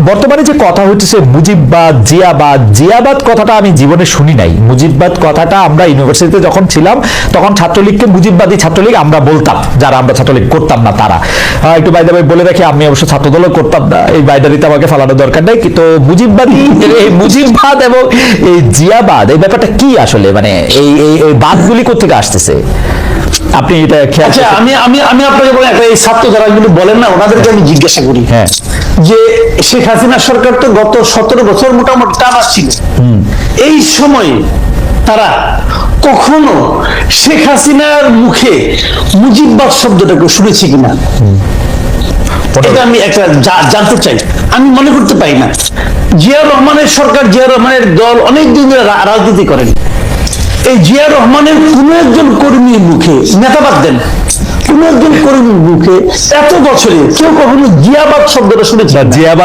বর্তমানে যে কথা হচ্ছে মুজিববাদ, জিয়াবাদ, জিয়াবাদ কথাটা আমি জীবনে শুনি নাই। মুজিববাদ কথাটা আমরা ইউনিভার্সিটিতে যখন ছিলাম তখন ছাত্রলীগকে মুজিববাদী ছাত্রলীগ আমরা বলতাম, যারা আমরা ছাত্রলীগ করতাম না তারা। একটু বাইরে বলে রাখি, আমি অবশ্য ছাত্রদলও করতাম না, এই বাইদারিতে আমাকে ফালানোর দরকার নেই। কিন্তু মুজিববাদী, এই মুজিববাদ এবং এই জিয়াবাদ, এই ব্যাপারটা কি আসলে, মানে এই এই বাদগুলি কোথেকে আসতেছে আপনি এটা খেয়াল? আচ্ছা, আমি আপনাকে বলি, একটা এই ছাত্র যারা কিন্তু বলেন না, ওনাদেরকে আমি জিজ্ঞাসা করি হ্যাঁ, যে শেখ হাসিনা সরকার তো গত 17 বছর মোটামুটি টানা ছিল, এই সময়ে তারা কখনো শেখ হাসিনার মুখে মুজিববাদ শব্দটাকে শুনেছি কিনা, এটা আমি একটা জানতে চাই। আমি মনে করতে পারি না। জিয়াউর রহমানের সরকার, জিয়াউর রহমানের দল অনেক দিন ধরে রাজনীতি করেন। এই জিয়াউর রহমানের কোন একজন কর্মীর মুখে, নেতাবাদ দেন, কোন একজন কর্মীর মুখে এত বছরে কেউ কখনো জিয়াবাদ শব্দটা শুনেছে? জিয়াবাদ